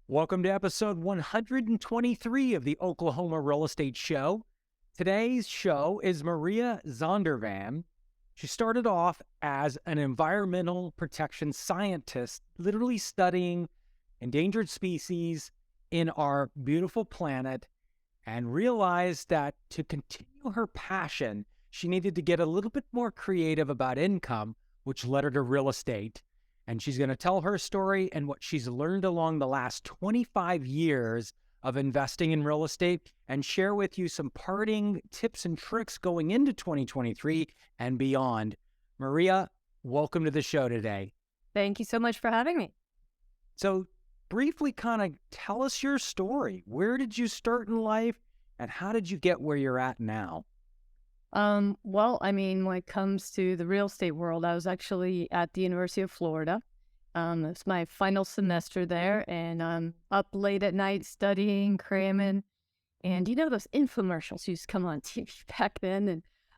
Welcome to episode 123 of the Oklahoma Real Estate Show. Today's show is Maria Zondervan. She started off as an environmental protection scientist, literally studying endangered species in our beautiful planet, and realized that to continue her passion, she needed to get a little bit more creative about income, which led her to real estate. And she's going to tell her story and what she's learned along the last 25 years of investing in real estate and share with you some parting tips and tricks going into 2023 and beyond. Maria, welcome to the show today. Thank you so much for having me. So briefly kind of tell us your story. Where did you start in life and how did you get where you're at now? When it comes to the real estate world, I was actually at the University of Florida. It's my final semester there, and I'm up late at night studying, cramming. And you know those infomercials used to come on TV back then,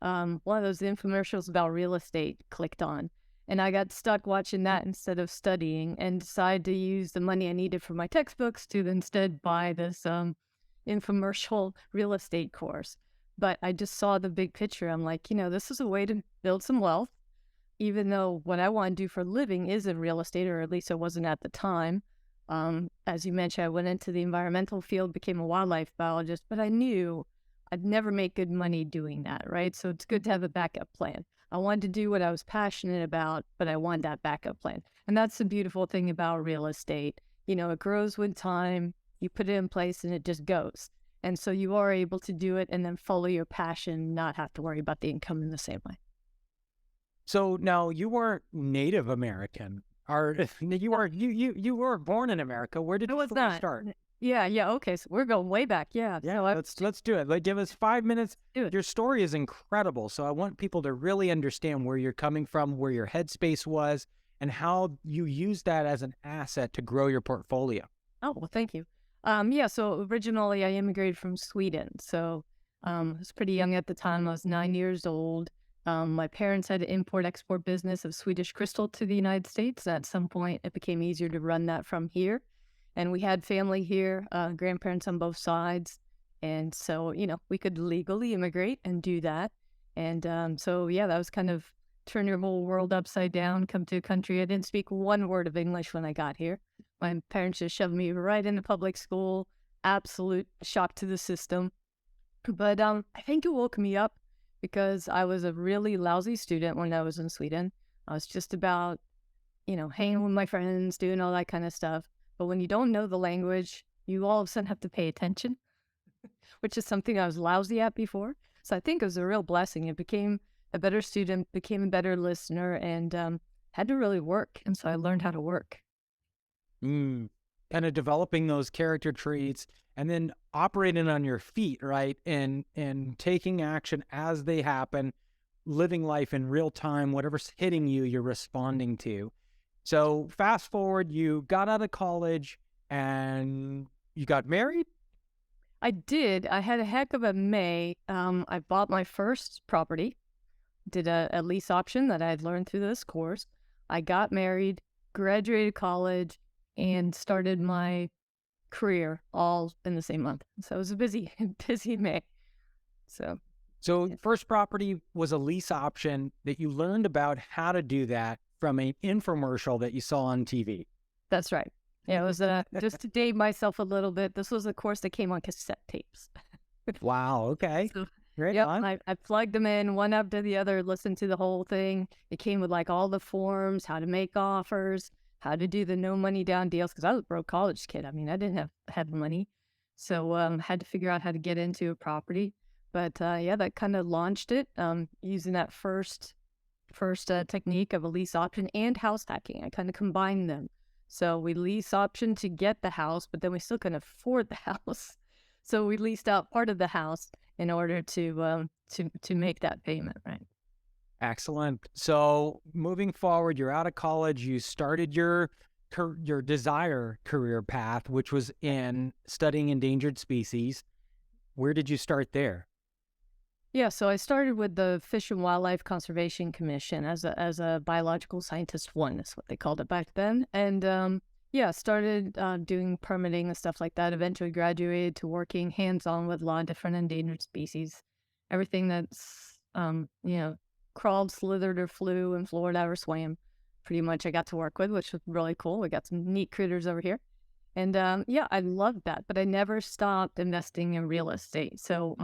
and one of those infomercials about real estate clicked on. And I got stuck watching that instead of studying and decided to use the money I needed for my textbooks to instead buy this infomercial real estate course. But I just saw the big picture. I'm like, this is a way to build some wealth, even though what I want to do for a living is in real estate, or at least it wasn't at the time. As you mentioned, I went into the environmental field, became a wildlife biologist, but I knew I'd never make good money doing that, right? So it's good to have a backup plan. I wanted to do what I was passionate about, but I wanted that backup plan. And that's the beautiful thing about real estate. It grows with time, you put it in place and it just goes. And so you are able to do it and then follow your passion, not have to worry about the income in the same way. So now you weren't Native American, or you were born in America. Where did you start? Yeah. Okay. So we're going way back. Yeah. Yeah. Let's do it. Give us 5 minutes. Do it. Your story is incredible. So I want people to really understand where you're coming from, where your headspace was, and how you used that as an asset to grow your portfolio. Oh, well, thank you. So originally I immigrated from Sweden. So I was pretty young at the time. I was 9 years old. My parents had an import-export business of Swedish crystal to the United States. At some point, it became easier to run that from here. And we had family here, grandparents on both sides. And so, we could legally immigrate and do that. And that was kind of turn your whole world upside down, come to a country. I didn't speak one word of English when I got here. My parents just shoved me right into public school. Absolute shock to the system. But I think it woke me up because I was a really lousy student when I was in Sweden. I was just about, hanging with my friends, doing all that kind of stuff. But when you don't know the language, you all of a sudden have to pay attention, which is something I was lousy at before. So I think it was a real blessing. It became a better student, became a better listener, and had to really work. And so I learned how to work. Kind of developing those character traits and then operating on your feet, right? And taking action as they happen, living life in real time, whatever's hitting you, you're responding to. So fast forward, you got out of college and you got married? I did. I had a heck of a May. I bought my first property, did a lease option that I had learned through this course. I got married, graduated college, and started my career all in the same month. So it was a busy May. So First property was a lease option that you learned about how to do that from an infomercial that you saw on TV. That's right. Yeah, it was just to date myself a little bit. This was a course that came on cassette tapes. Wow. Okay. So, Great. yep, I plugged them in one after the other, listened to the whole thing. It came with all the forms, how to make offers, how to do the no money down deals, because I was a broke college kid. I mean, I didn't have money. So had to figure out how to get into a property. But that kind of launched it using that first technique of a lease option and house hacking. I kind of combined them. So we lease option to get the house, but then we still couldn't afford the house. So we leased out part of the house in order to make that payment, right? Excellent. So moving forward, you're out of college, you started your desired career path, which was in studying endangered species. Where did you start there? Yeah, so I started with the Fish and Wildlife Conservation Commission as a biological scientist one, is what they called it back then. And Yeah, started doing permitting and stuff like that. Eventually graduated to working hands-on with a lot of different endangered species. Everything that's, crawled, slithered, or flew in Florida or swam. Pretty much I got to work with, which was really cool. We got some neat critters over here. And yeah, I loved that. But I never stopped investing in real estate. So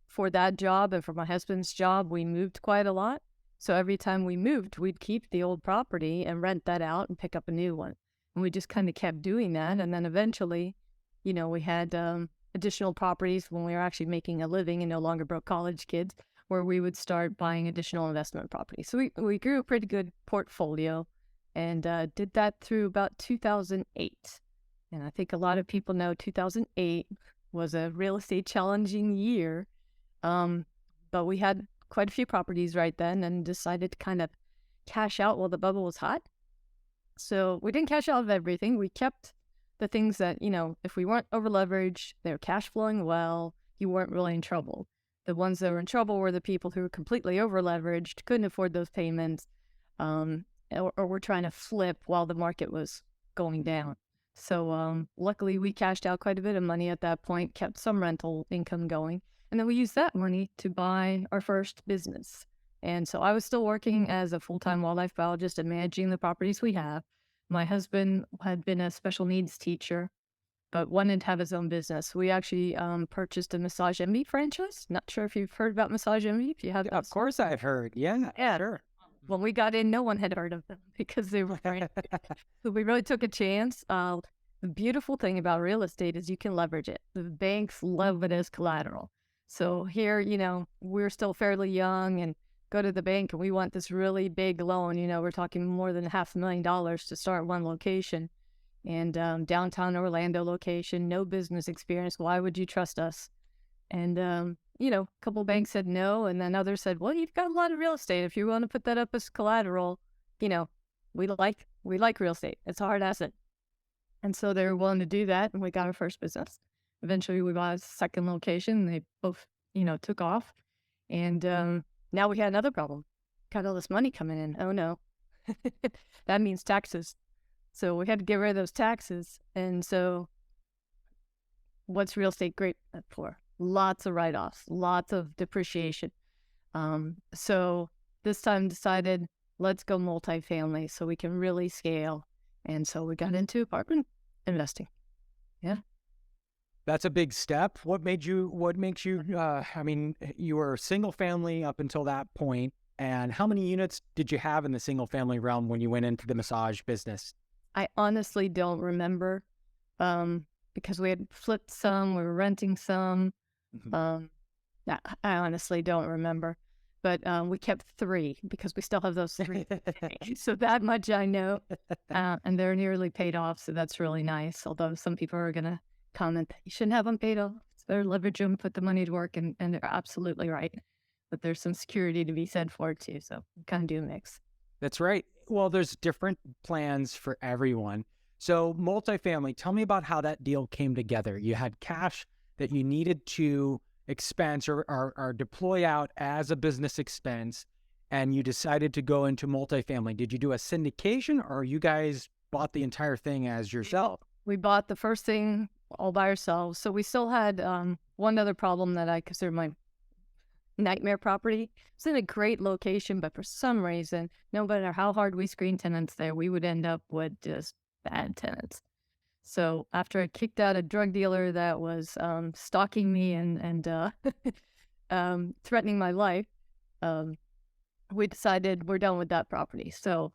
for that job and for my husband's job, we moved quite a lot. So every time we moved, we'd keep the old property and rent that out and pick up a new one. And we just kind of kept doing that. And then eventually, we had additional properties when we were actually making a living and no longer broke college kids, where we would start buying additional investment properties. So we grew a pretty good portfolio and did that through about 2008. And I think a lot of people know 2008 was a real estate challenging year. But we had quite a few properties right then and decided to kind of cash out while the bubble was hot. So we didn't cash out of everything. We kept the things that, if we weren't over leveraged, they were cash flowing well, you weren't really in trouble. The ones that were in trouble were the people who were completely over leveraged, couldn't afford those payments, or were trying to flip while the market was going down. So luckily we cashed out quite a bit of money at that point, kept some rental income going. And then we used that money to buy our first business. And so I was still working as a full-time wildlife biologist and managing the properties we have. My husband had been a special needs teacher, but wanted to have his own business. We actually purchased a Massage Envy franchise. Not sure if you've heard about Massage Envy. If you have, Of course I've heard. Yeah, sure. When we got in, no one had heard of them because they were brand new. So we really took a chance. The beautiful thing about real estate is you can leverage it. The banks love it as collateral. So here, we're still fairly young and go to the bank and we want this really big loan. We're talking more than $500,000 to start one location. And downtown Orlando location, no business experience. Why would you trust us? And, a couple of banks said no. And then others said, well, you've got a lot of real estate. If you want to put that up as collateral, we like real estate. It's a hard asset. And so they were willing to do that. And we got our first business. Eventually we bought a second location. They both, took off. And now we had another problem. Got all this money coming in. Oh, no. That means taxes. So we had to get rid of those taxes. And so what's real estate great for? Lots of write-offs, lots of depreciation. So this time decided, let's go multifamily so we can really scale. And so we got into apartment investing. Yeah. That's a big step. What makes you, you were single family up until that point. And how many units did you have in the single family realm when you went into the massage business? I honestly don't remember because we had flipped some, we were renting some. I honestly don't remember. But we kept 3 because we still have those 3. So that much I know. And they're nearly paid off, so that's really nice. Although some people are going to comment that you shouldn't have them paid off. It's better leverage them, put the money to work, and they're absolutely right. But there's some security to be said for it too, so we kind of do a mix. That's right. Well, there's different plans for everyone. So multifamily, tell me about how that deal came together. You had cash that you needed to expense or deploy out as a business expense, and you decided to go into multifamily. Did you do a syndication or you guys bought the entire thing as yourself? We bought the first thing all by ourselves. So we still had one other problem that I consider my nightmare property. It's in a great location, but for some reason, no matter how hard we screened tenants there, we would end up with just bad tenants. So after I kicked out a drug dealer that was stalking me and threatening my life, we decided we're done with that property. So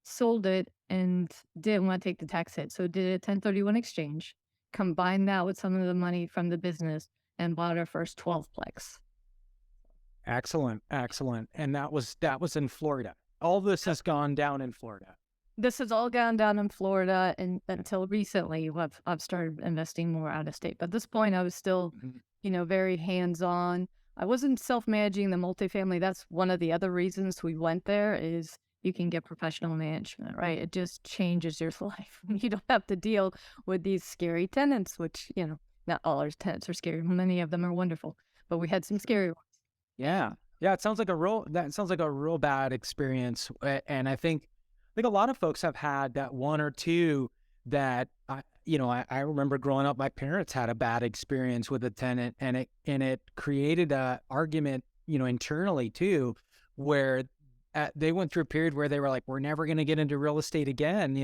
sold it and didn't want to take the tax hit. So did a 1031 exchange, combined that with some of the money from the business, and bought our first 12-plex. Excellent. And that was in Florida. All this has gone down in Florida. This has all gone down in Florida, and until recently, I've started investing more out of state. But at this point, I was still, very hands-on. I wasn't self-managing the multifamily. That's one of the other reasons we went there is you can get professional management, right? It just changes your life. You don't have to deal with these scary tenants, which, not all our tenants are scary. Many of them are wonderful, but we had some scary ones. Yeah. It sounds like a real bad experience. And I think think a lot of folks have had that one or two that I remember growing up, my parents had a bad experience with a tenant, and it created a argument, internally too, where they went through a period where they were like, we're never going to get into real estate again,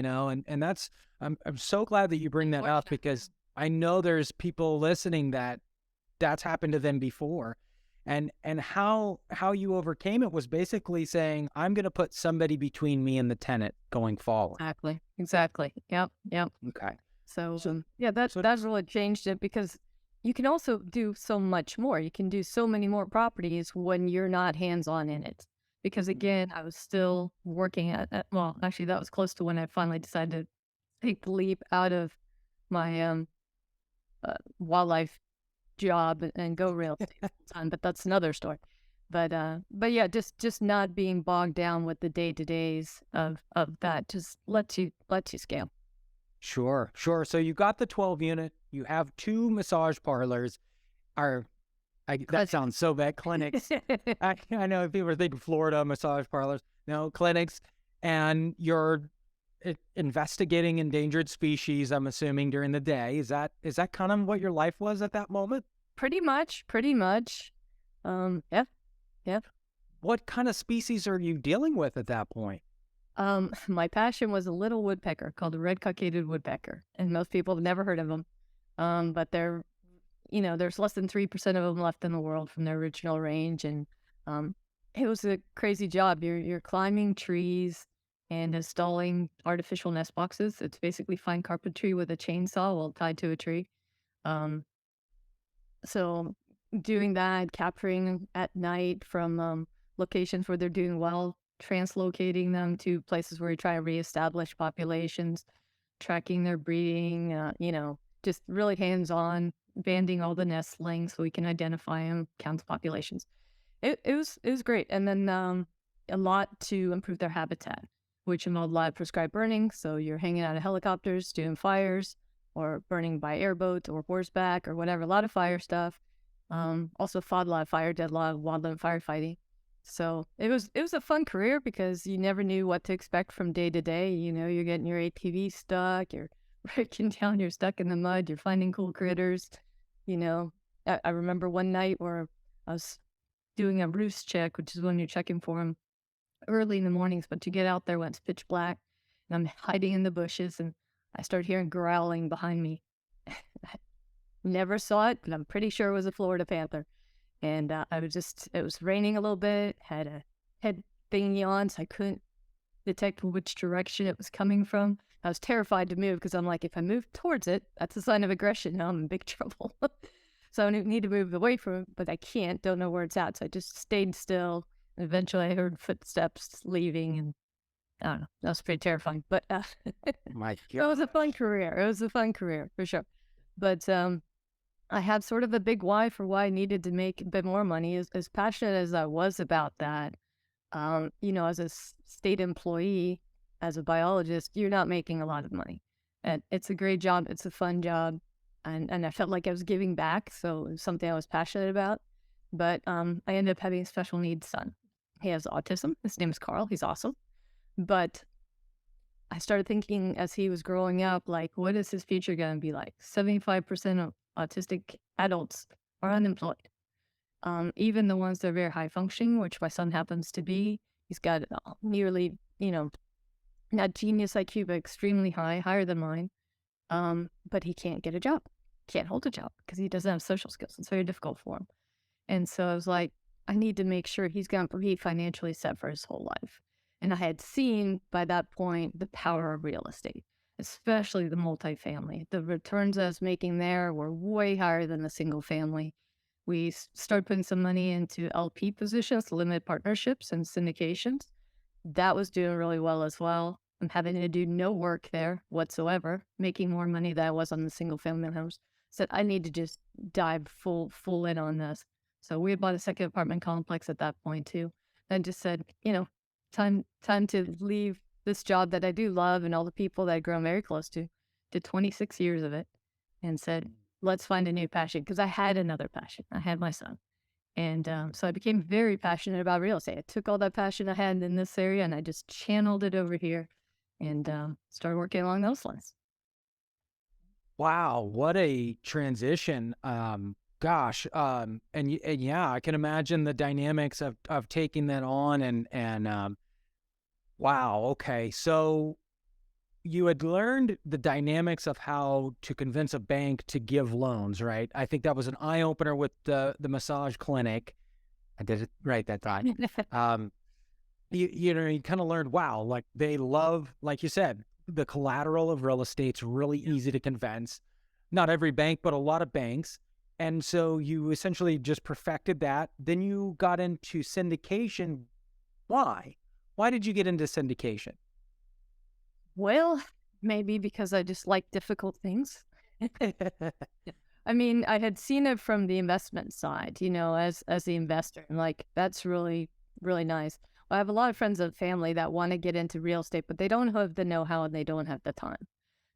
and that's, I'm so glad that you bring that up, because I know there's people listening that's happened to them before. And how you overcame it was basically saying, I'm going to put somebody between me and the tenant going forward. Exactly. Yep. Okay. So yeah, that's really changed it, because you can also do so much more. You can do so many more properties when you're not hands-on in it. Because again, I was still working well, actually that was close to when I finally decided to take the leap out of my wildlife job and go real estate full time, but that's another story. But yeah, just not being bogged down with the day-to-days of that just lets you scale. Sure. So you got the 12 unit, you have 2 massage parlors, that sounds so bad, clinics. I know people are thinking Florida massage parlors. No, clinics, and you're investigating endangered species, I'm assuming, during the day. Is that kind of what your life was at that moment? Pretty much. Yeah. What kind of species are you dealing with at that point? My passion was a little woodpecker called the red cockaded woodpecker, and most people have never heard of them. But they're, there's less than 3% of them left in the world from their original range, and it was a crazy job. You're climbing trees and installing artificial nest boxes. It's basically fine carpentry with a chainsaw while tied to a tree. So doing that, capturing at night from locations where they're doing well, translocating them to places where you try to reestablish populations, tracking their breeding, just really hands-on, banding all the nestlings so we can identify them, count the populations. It was great. And then a lot to improve their habitat, which involved live prescribed burning. So you're hanging out of helicopters, doing fires, or burning by airboat or horseback or whatever. A lot of fire stuff. Also fought a lot of fire, did a lot of wildland firefighting. So it was a fun career, because you never knew what to expect from day to day. You're getting your ATV stuck, you're breaking down, you're stuck in the mud, you're finding cool critters. I remember one night where I was doing a roost check, which is when you're checking for them early in the mornings, but to get out there when it's pitch black, and I'm hiding in the bushes, and I started hearing growling behind me. Never saw it, but I'm pretty sure it was a Florida panther. And it was raining a little bit, had a head thingy on, so I couldn't detect which direction it was coming from. I was terrified to move, because I'm like, if I move towards it, that's a sign of aggression. Now I'm in big trouble. So I need to move away from it, but I can't, don't know where it's at. So I just stayed still. And eventually I heard footsteps leaving, and I don't know, that was pretty terrifying. But My it God. was a fun career. It was a fun career, for sure. But I had sort of a big why for why I needed to make a bit more money. As passionate as I was about that, as a state employee, as a biologist, you're not making a lot of money. And it's a great job. It's a fun job. And I felt like I was giving back. So it was something I was passionate about. But I ended up having a special needs son. He has autism. His name is Carl. He's awesome. But I started thinking as he was growing up, like, what is his future going to be like? 75% of autistic adults are unemployed. Even the ones that are very high functioning, which my son happens to be. He's got nearly, not genius IQ, but extremely high, higher than mine. But he can't get a job, can't hold a job, because he doesn't have social skills. It's very difficult for him. And so I was like, I need to make sure he's going to be financially set for his whole life. And I had seen by that point the power of real estate, especially the multifamily. The returns I was making there were way higher than the single family. We started putting some money into LP positions, limited partnerships, and syndications. That was doing really well as well. I'm having to do no work there whatsoever, making more money than I was on the single family homes. Said I need to just dive full in on this. So we had bought a second apartment complex at that point too. And just said, time to leave this job that I do love and all the people that I've grown very close to. Did 26 years of it, and said, let's find a new passion, because I had another passion. I had my son. And so I became very passionate about real estate. I took all that passion I had in this area and I just channeled it over here. and started working along those lines. Wow, what a transition. Gosh, and yeah, I can imagine the dynamics of taking that on and wow, okay. So you had learned the dynamics of how to convince a bank to give loans, right? I think that was an eye opener with the massage clinic. I did it right that time. Um, you kind of learned, wow, like they love, like you said, the collateral of real estate's really easy to convince. Not every bank, but a lot of banks. And so you essentially just perfected that. Then you got into syndication. Why? Why did you get into syndication? Well, maybe because I just like difficult things. I mean, I had seen it from the investment side, as the investor, and like that's really, really nice. I have a lot of friends and family that want to get into real estate, but they don't have the know-how and they don't have the time.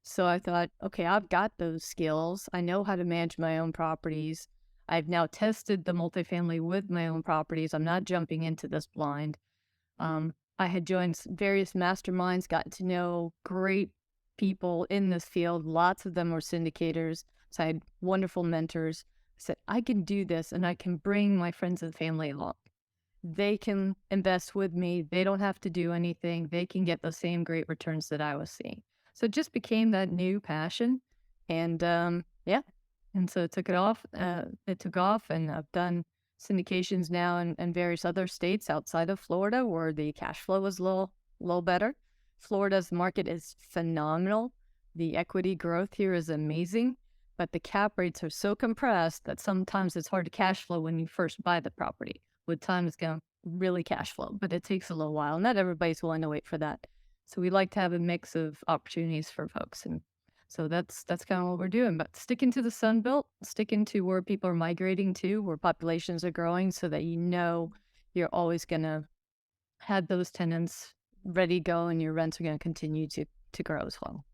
So I thought, okay, I've got those skills. I know how to manage my own properties. I've now tested the multifamily with my own properties. I'm not jumping into this blind. I had joined various masterminds, gotten to know great people in this field. Lots of them were syndicators. So I had wonderful mentors. I said, I can do this and I can bring my friends and family along. They can invest with me. They don't have to do anything. They can get the same great returns that I was seeing. So it just became that new passion. And yeah. And so it took it off. It took off, and I've done syndications now in various other states outside of Florida where the cash flow is a little better. Florida's market is phenomenal. The equity growth here is amazing, but the cap rates are so compressed that sometimes it's hard to cash flow when you first buy the property. With time, it's going to really cash flow, but it takes a little while. Not everybody's willing to wait for that. So we like to have a mix of opportunities for folks. And so that's kind of what we're doing. But sticking to the Sun Belt, sticking to where people are migrating to, where populations are growing, so that you're always going to have those tenants ready to go and your rents are going to continue to grow as well.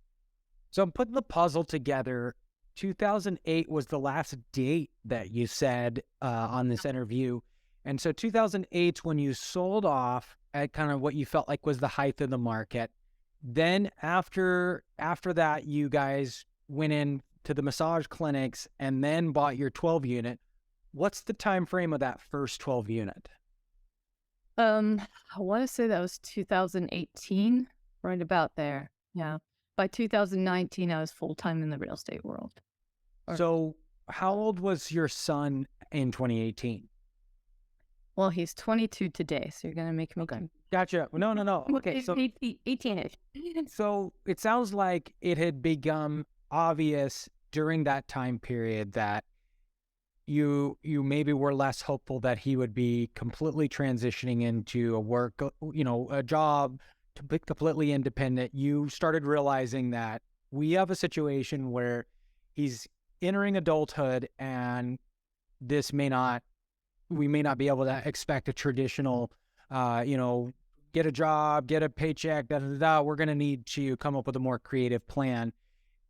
So I'm putting the puzzle together. 2008 was the last date that you said on this interview. And so 2008 is when you sold off at kind of what you felt like was the height of the market. Then after that, you guys went in to the massage clinics and then bought your 12 unit. What's the time frame of that first 12 unit? I want to say that was 2018, right about there. Yeah. By 2019, I was full-time in the real estate world. So how old was your son in 2018? Well, he's 22 today, so you're going to make me... Okay. Gotcha. No. Okay, so 18-ish. So it sounds like it had become obvious during that time period that you maybe were less hopeful that he would be completely transitioning into a job, to be completely independent. You started realizing that we have a situation where he's entering adulthood and we may not be able to expect a traditional, get a job, get a paycheck, We're going to need to come up with a more creative plan.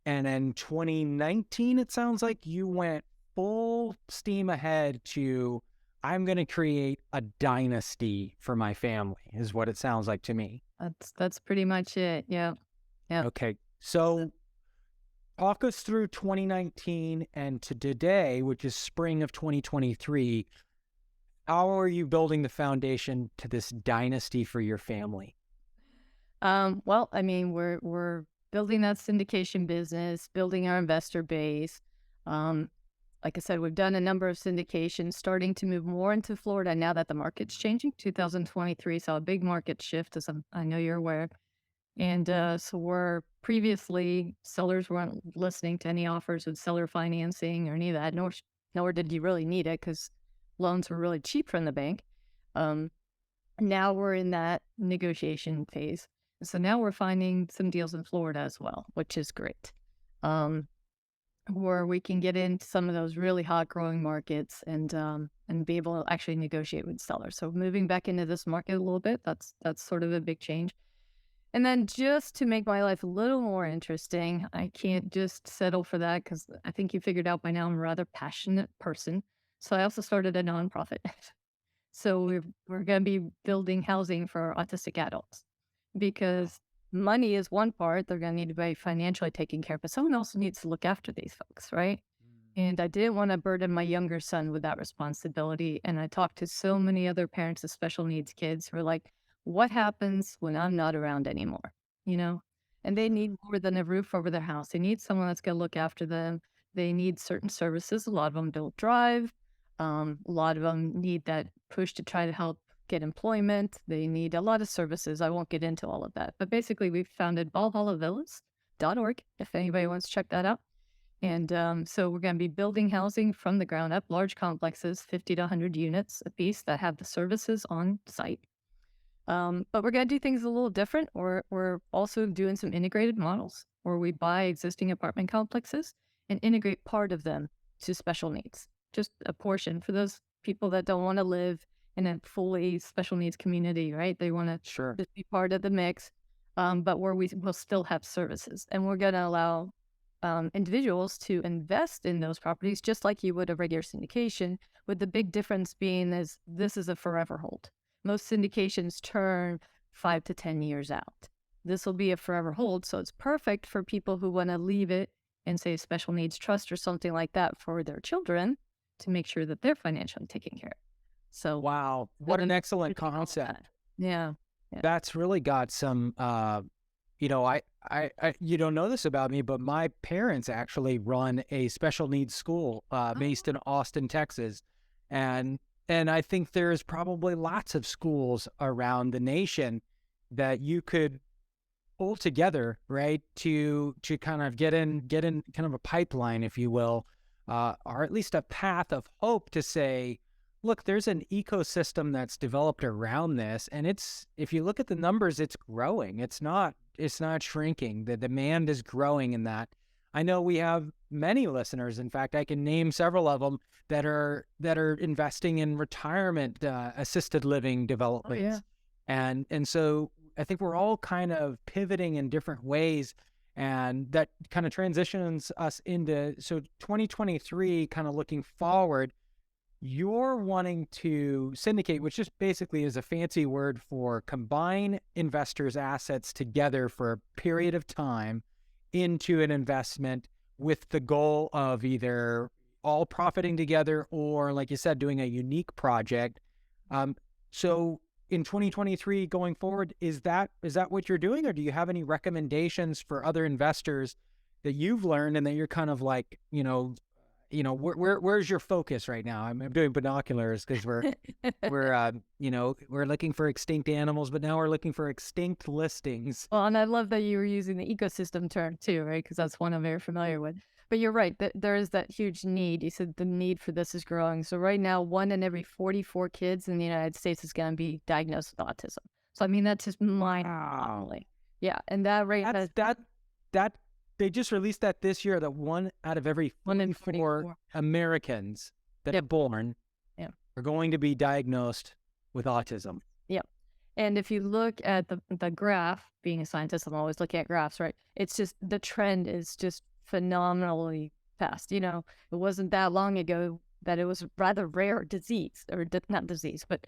And in 2019, it sounds like you went full steam ahead to, I'm going to create a dynasty for my family, is what it sounds like to me. That's pretty much it. Yeah. Yeah. Okay. So talk us through 2019 and to today, which is spring of 2023. How are you building the foundation to this dynasty for your family? Well, I mean, we're building that syndication business, building our investor base. Like I said, we've done a number of syndications, starting to move more into Florida now that the market's changing. 2023 saw a big market shift, as I know you're aware. And so where previously sellers weren't listening to any offers with seller financing or any of that, nor did you really need it because loans were really cheap from the bank. Now we're in that negotiation phase. So now we're finding some deals in Florida as well, which is great. Where we can get into some of those really hot growing markets and be able to actually negotiate with sellers. So moving back into this market a little bit, that's sort of a big change. And then just to make my life a little more interesting, I can't just settle for that because I think you figured out by now I'm a rather passionate person. So I also started a nonprofit. So we're going to be building housing for autistic adults because money is one part. They're going to need to be financially taken care of, but someone else needs to look after these folks, right? And I didn't want to burden my younger son with that responsibility. And I talked to so many other parents of special needs kids who are like, what happens when I'm not around anymore? You know, and they need more than a roof over their house. They need someone that's going to look after them. They need certain services. A lot of them don't drive. A lot of them need that push to try to help get employment. They need a lot of services. I won't get into all of that. But basically, we've founded valhallavillas.org if anybody wants to check that out. And so we're going to be building housing from the ground up, large complexes, 50 to 100 units a piece that have the services on site. But we're going to do things a little different. We're also doing some integrated models where we buy existing apartment complexes and integrate part of them to special needs, just a portion for those people that don't want to live in a fully special needs community, right? They want to just be part of the mix, but where we will still have services. And we're going to allow individuals to invest in those properties just like you would a regular syndication, with the big difference being is this is a forever hold. Most syndications turn 5 to 10 years out. This will be a forever hold, so it's perfect for people who want to leave it in, say, a special needs trust or something like that for their children to make sure that they're financially taken care of. So wow, what an excellent concept. Yeah. That's really got some you know, I you don't know this about me, but my parents actually run a special needs school based in Austin, Texas. And I think there's probably lots of schools around the nation that you could pull together, right, to kind of get in kind of a pipeline, if you will, or at least a path of hope to say, look, there's an ecosystem that's developed around this, and it's, if you look at the numbers, it's growing. It's not shrinking. The demand is growing in that. I know we have many listeners. In fact, I can name several of them that are investing in retirement assisted living developments. And so I think we're all kind of pivoting in different ways, and that kind of transitions us into, so 2023, kind of looking forward, you're wanting to syndicate, which just basically is a fancy word for combine investors' assets together for a period of time into an investment with the goal of either all profiting together or, like you said, doing a unique project. So in 2023 going forward, is that what you're doing, or do you have any recommendations for other investors that you've learned and that you're kind of like, where's your focus right now? I'm doing binoculars because we're looking for extinct animals, but now we're looking for extinct listings. Well, and I love that you were using the ecosystem term too, right? Because that's one I'm very familiar with. But you're right, that there is that huge need. You said the need for this is growing. So right now, 1 in every 44 kids in the United States is going to be diagnosed with autism. So I mean, that's just mind-boggling. Yeah, and that rate that they just released that this year, that 1 out of every 44 Americans that are born are going to be diagnosed with autism. Yep. And if you look at the graph, being a scientist, I'm always looking at graphs, right? It's just, the trend is just phenomenally fast. It wasn't that long ago that it was a rather rare disease, or not disease, but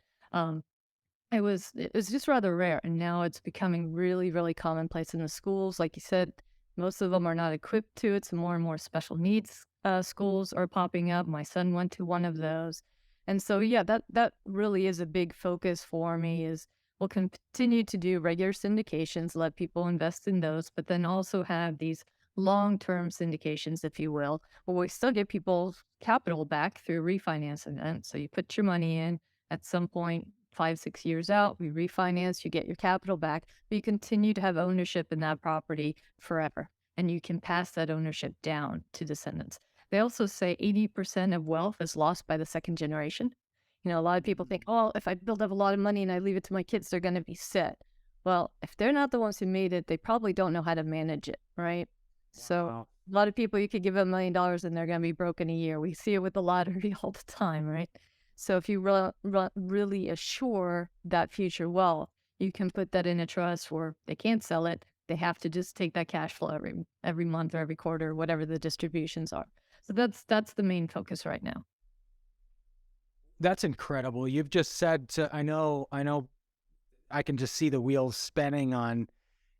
it was just rather rare. And now it's becoming really, really commonplace in the schools. Like you said, most of them are not equipped to it, so more and more special needs schools are popping up. My son went to one of those. And so, yeah, that really is a big focus for me. Is we'll continue to do regular syndications, let people invest in those, but then also have these long-term syndications, if you will, where we still get people's capital back through refinance events. So you put your money in at some point, 5-6 years out, we refinance, you get your capital back, but you continue to have ownership in that property forever. And you can pass that ownership down to descendants. They also say 80% of wealth is lost by the second generation. A lot of people think, oh, if I build up a lot of money and I leave it to my kids, they're going to be set. Well, if they're not the ones who made it, they probably don't know how to manage it, right? Wow. So a lot of people, you could give them $1 million and they're going to be broke in a year. We see it with the lottery all the time, right? So if you really assure that future wealth, you can put that in a trust where they can't sell it. They have to just take that cash flow every month or every quarter, whatever the distributions are. So that's the main focus right now. That's incredible. You've just said, I know I can just see the wheels spinning on,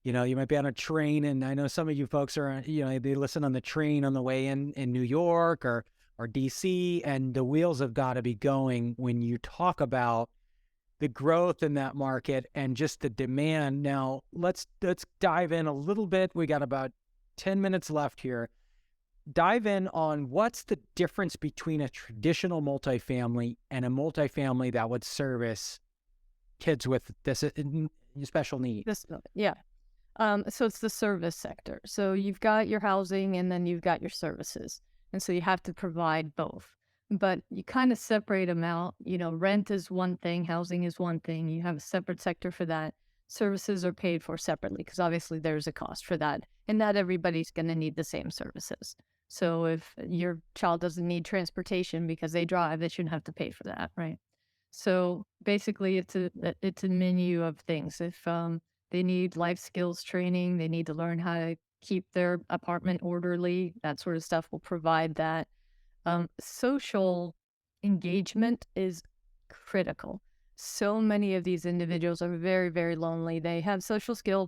You might be on a train, and I know some of you folks are, they listen on the train on the way in New York or DC, and the wheels have got to be going when you talk about the growth in that market and just the demand. Now, let's dive in a little bit. We got about 10 minutes left here. Dive in on what's the difference between a traditional multifamily and a multifamily that would service kids with this special needs. Yeah. So it's the service sector. So you've got your housing and then you've got your services. And so you have to provide both. But you kind of separate them out. Rent is one thing, housing is one thing. You have a separate sector for that. Services are paid for separately because obviously there's a cost for that. And not everybody's going to need the same services. So if your child doesn't need transportation because they drive, they shouldn't have to pay for that, right? So basically, it's a menu of things. If they need life skills training, they need to learn how to keep their apartment orderly, that sort of stuff will provide that. Social engagement is critical. So many of these individuals are very, very lonely. They have social skill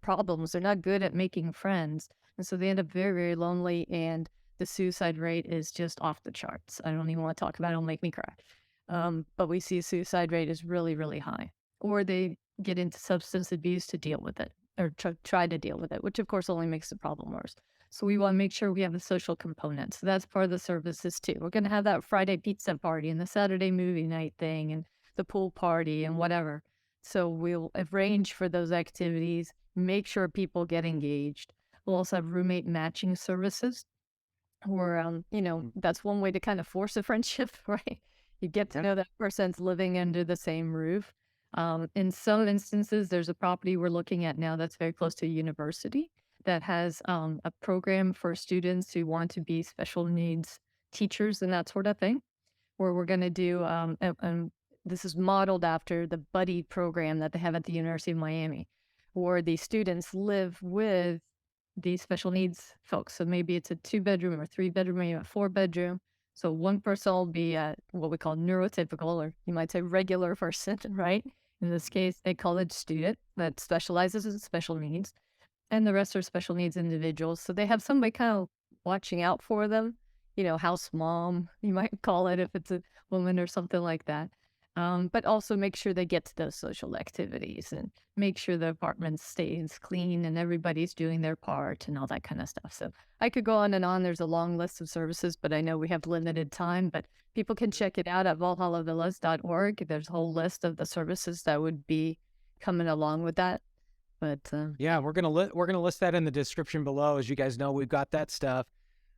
problems. They're not good at making friends. And so they end up very, very lonely. And the suicide rate is just off the charts. I don't even want to talk about it. It'll make me cry. But we see suicide rate is really, really high. Or they get into substance abuse to deal with it or try to deal with it, which of course only makes the problem worse. So we want to make sure we have a social component. So that's part of the services too. We're going to have that Friday pizza party and the Saturday movie night thing and the pool party and whatever. So we'll arrange for those activities, make sure people get engaged. We'll also have roommate matching services where, that's one way to kind of force a friendship, right? You get to know that person's living under the same roof. In some instances, there's a property we're looking at now that's very close to a university that has a program for students who want to be special needs teachers and that sort of thing, where we're going to do, this is modeled after the buddy program that they have at the University of Miami, where the students live with these special needs folks. So maybe it's a 2-bedroom or 3-bedroom, maybe a 4-bedroom. So one person will be what we call neurotypical, or you might say regular person, right? In this case, a college student that specializes in special needs, and the rest are special needs individuals. So they have somebody kind of watching out for them, house mom, you might call it if it's a woman or something like that. But also make sure they get to those social activities and make sure the apartment stays clean and everybody's doing their part and all that kind of stuff. So I could go on and on. There's a long list of services, but I know we have limited time, but people can check it out at valhallavillas.org. There's a whole list of the services that would be coming along with that. But yeah, we're gonna list that in the description below. As you guys know, we've got that stuff.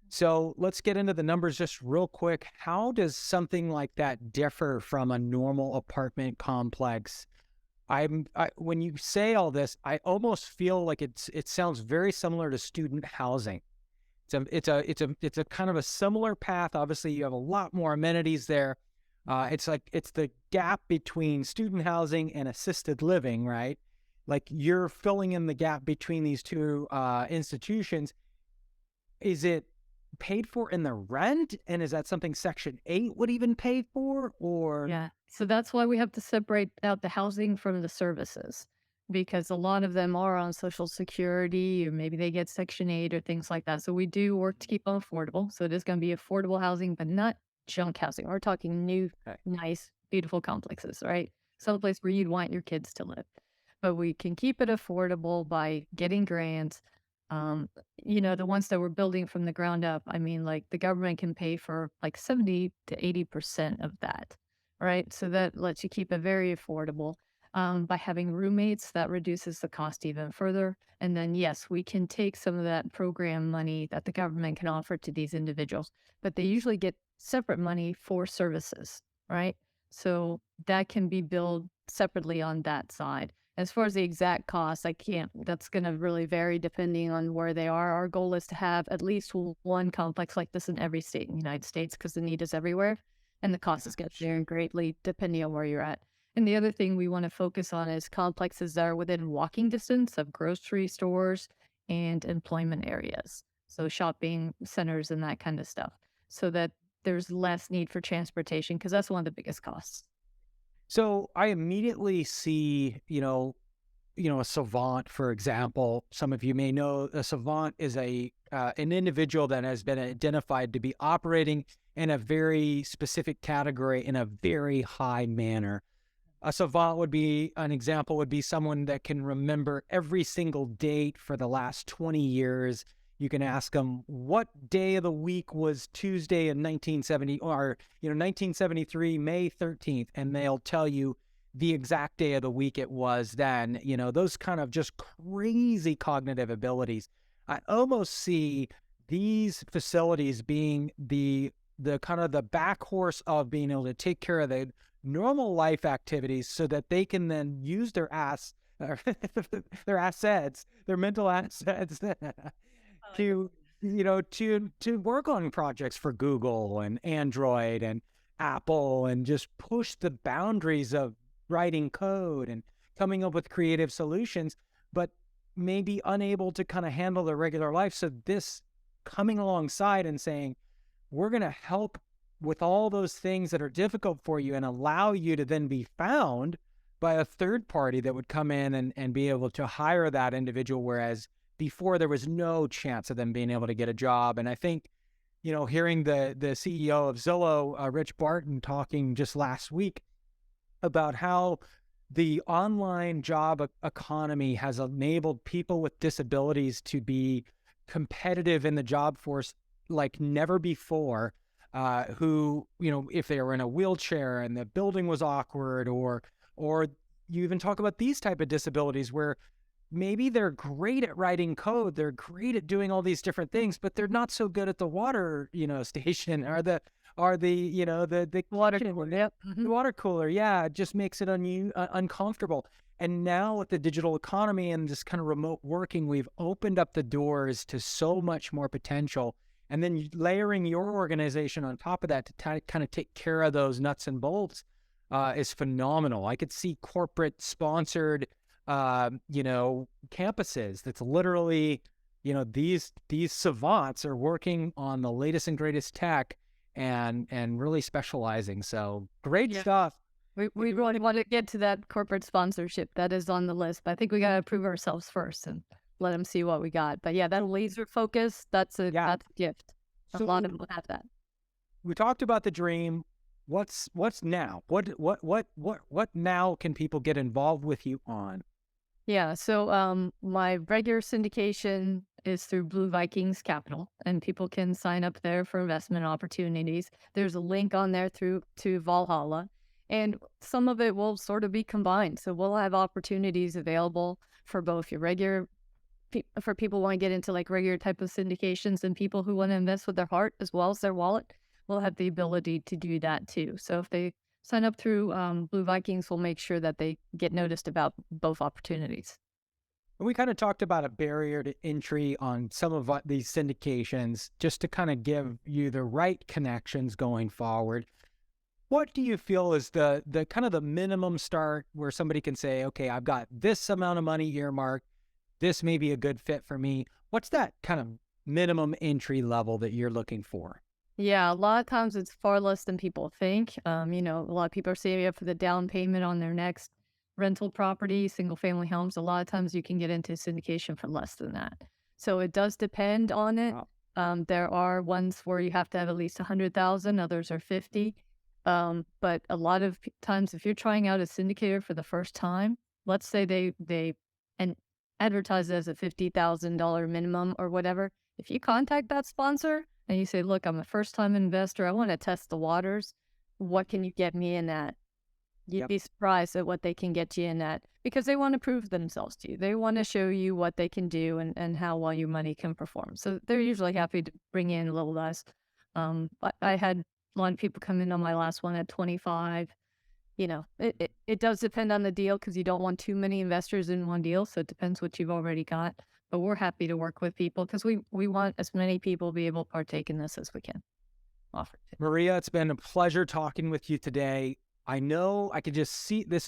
So let's get into the numbers just real quick. How does something like that differ from a normal apartment complex? When you say all this, I almost feel like it sounds very similar to student housing. It's a kind of a similar path. Obviously, you have a lot more amenities there. It's the gap between student housing and assisted living, right? Like you're filling in the gap between these two institutions. Is it paid for in the rent? And is that something Section 8 would even pay for? Or yeah, so that's why we have to separate out the housing from the services, because a lot of them are on Social Security or maybe they get Section 8 or things like that. So we do work to keep them affordable. So it is going to be affordable housing, but not junk housing. We're talking new, nice, beautiful complexes, right? Someplace where you'd want your kids to live. But we can keep it affordable by getting grants. The ones that we're building from the ground up, I mean, like the government can pay for like 70 to 80% of that, right? So that lets you keep it very affordable. By having roommates, that reduces the cost even further. And then, yes, we can take some of that program money that the government can offer to these individuals, but they usually get separate money for services, right? So that can be billed separately on that side. As far as the exact cost, that's going to really vary depending on where they are. Our goal is to have at least one complex like this in every state in the United States because the need is everywhere. And the cost is going to vary greatly depending on where you're at. And the other thing we want to focus on is complexes that are within walking distance of grocery stores and employment areas. So shopping centers and that kind of stuff, so that there's less need for transportation, because that's one of the biggest costs. So I immediately see, a savant, for example. Some of you may know a savant is an individual that has been identified to be operating in a very specific category in a very high manner. A savant an example would be someone that can remember every single date for the last 20 years. You can ask them, what day of the week was Tuesday in 1970 or, 1973, May 13th, and they'll tell you the exact day of the week it was then. Those kind of just crazy cognitive abilities. I almost see these facilities being the kind of the back horse of being able to take care of the normal life activities so that they can then use their their assets, their mental assets to work on projects for Google and Android and Apple and just push the boundaries of writing code and coming up with creative solutions, but maybe unable to kind of handle their regular life. So this coming alongside and saying, we're going to help with all those things that are difficult for you and allow you to then be found by a third party that would come in and be able to hire that individual, whereas before there was no chance of them being able to get a job. And I think, hearing the CEO of Zillow, Rich Barton, talking just last week about how the online job economy has enabled people with disabilities to be competitive in the job force like never before, who, if they were in a wheelchair and the building was awkward, or you even talk about these type of disabilities where maybe they're great at writing code, they're great at doing all these different things, but they're not so good at the water, station or the Water cooler. Yep. the water cooler. Yeah, it just makes it uncomfortable. And now with the digital economy and this kind of remote working, we've opened up the doors to so much more potential. And then layering your organization on top of that to kind of take care of those nuts and bolts is phenomenal. I could see corporate sponsored, campuses that's literally, these savants are working on the latest and greatest tech and really specializing. So great stuff. We really want to get to that corporate sponsorship. That is on the list. But I think we got to prove ourselves first and let them see what we got. But yeah, that laser focus, that's a gift. A lot of people have that. We talked about the dream. What's now? What now can people get involved with you on? Yeah, so my regular syndication is through Blue Vikings Capital, and people can sign up there for investment opportunities. There's a link on there to Valhalla, and some of it will sort of be combined. So we'll have opportunities available for both your for people who want to get into like regular type of syndications, and people who want to invest with their heart as well as their wallet will have the ability to do that too. So if they sign up through Blue Vikings, we'll make sure that they get noticed about both opportunities. We kind of talked about a barrier to entry on some of these syndications, just to kind of give you the right connections going forward. What do you feel is the kind of the minimum start where somebody can say, okay, I've got this amount of money earmarked, this may be a good fit for me? What's that kind of minimum entry level that you're looking for? Yeah, a lot of times it's far less than people think. A lot of people are saving up for the down payment on their next rental property, single family homes. A lot of times you can get into syndication for less than that. So it does depend on it. Wow. There are ones where you have to have at least 100,000, others are 50. But a lot of times if you're trying out a syndicator for the first time, let's say they advertise it as a $50,000 minimum or whatever. If you contact that sponsor and you say, look, I'm a first-time investor, I want to test the waters, what can you get me in that? You'd be surprised at what they can get you in that, because they want to prove themselves to you. They want to show you what they can do and how well your money can perform. So they're usually happy to bring in a little less. I had a lot of people come in on my last one at 25. It does depend on the deal, because you don't want too many investors in one deal. So it depends what you've already got. But we're happy to work with people because we want as many people to be able to partake in this as we can. Maria, it's been a pleasure talking with you today. I know I could just see the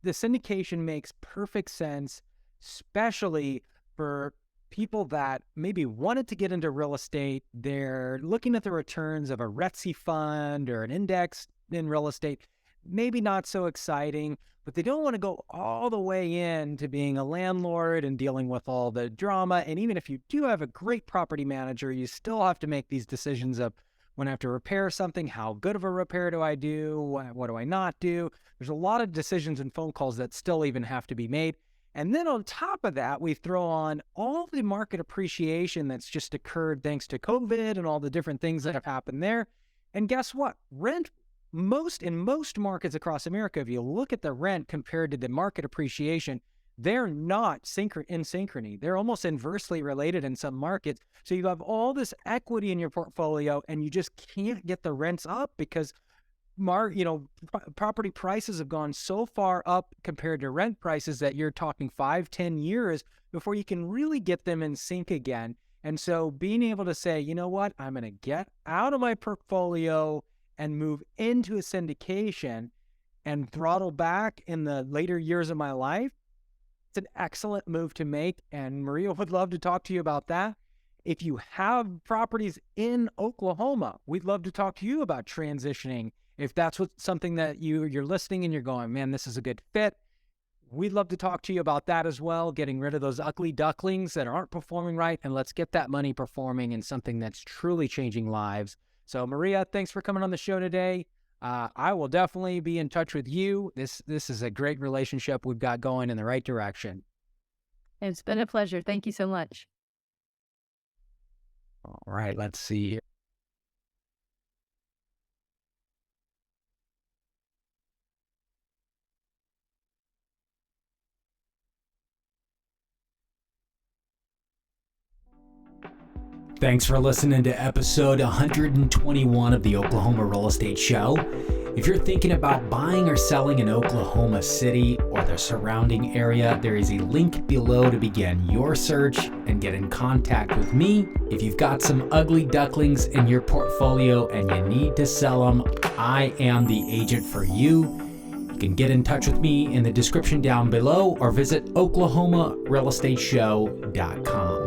syndication makes perfect sense, especially for people that maybe wanted to get into real estate. They're looking at the returns of a REIT fund or an index in real estate. maybe not so exciting, but they don't want to go all the way in to being a landlord and dealing with all the drama. And even if you do have a great property manager, you still have to make these decisions of when I have to repair something, how good of a repair do I do? What do I not do? There's a lot of decisions and phone calls that still even have to be made. And then on top of that, we throw on all the market appreciation that's just occurred thanks to COVID and all the different things that have happened there. And guess what? Rent, in most markets across America, if you look at the rent compared to the market appreciation, they're not in synchrony. They're almost inversely related in some markets. So you have all this equity in your portfolio and you just can't get the rents up because property prices have gone so far up compared to rent prices that you're talking 5-10 years before you can really get them in sync again. And so being able to say, you know what, I'm going to get out of my portfolio and move into a syndication and throttle back in the later years of my life, it's an excellent move to make. And Maria would love to talk to you about that. If you have properties in Oklahoma, we'd love to talk to you about transitioning. If that's something that you're listening and you're going, man, this is a good fit, we'd love to talk to you about that as well, getting rid of those ugly ducklings that aren't performing right, and let's get that money performing in something that's truly changing lives. So Maria, thanks for coming on the show today. I will definitely be in touch with you. This is a great relationship we've got going in the right direction. It's been a pleasure. Thank you so much. All right, let's see here. Thanks for listening to episode 121 of the Oklahoma Real Estate Show. If you're thinking about buying or selling in Oklahoma City or the surrounding area, there is a link below to begin your search and get in contact with me. If you've got some ugly ducklings in your portfolio and you need to sell them, I am the agent for you. You can get in touch with me in the description down below or visit oklahomarealestateshow.com.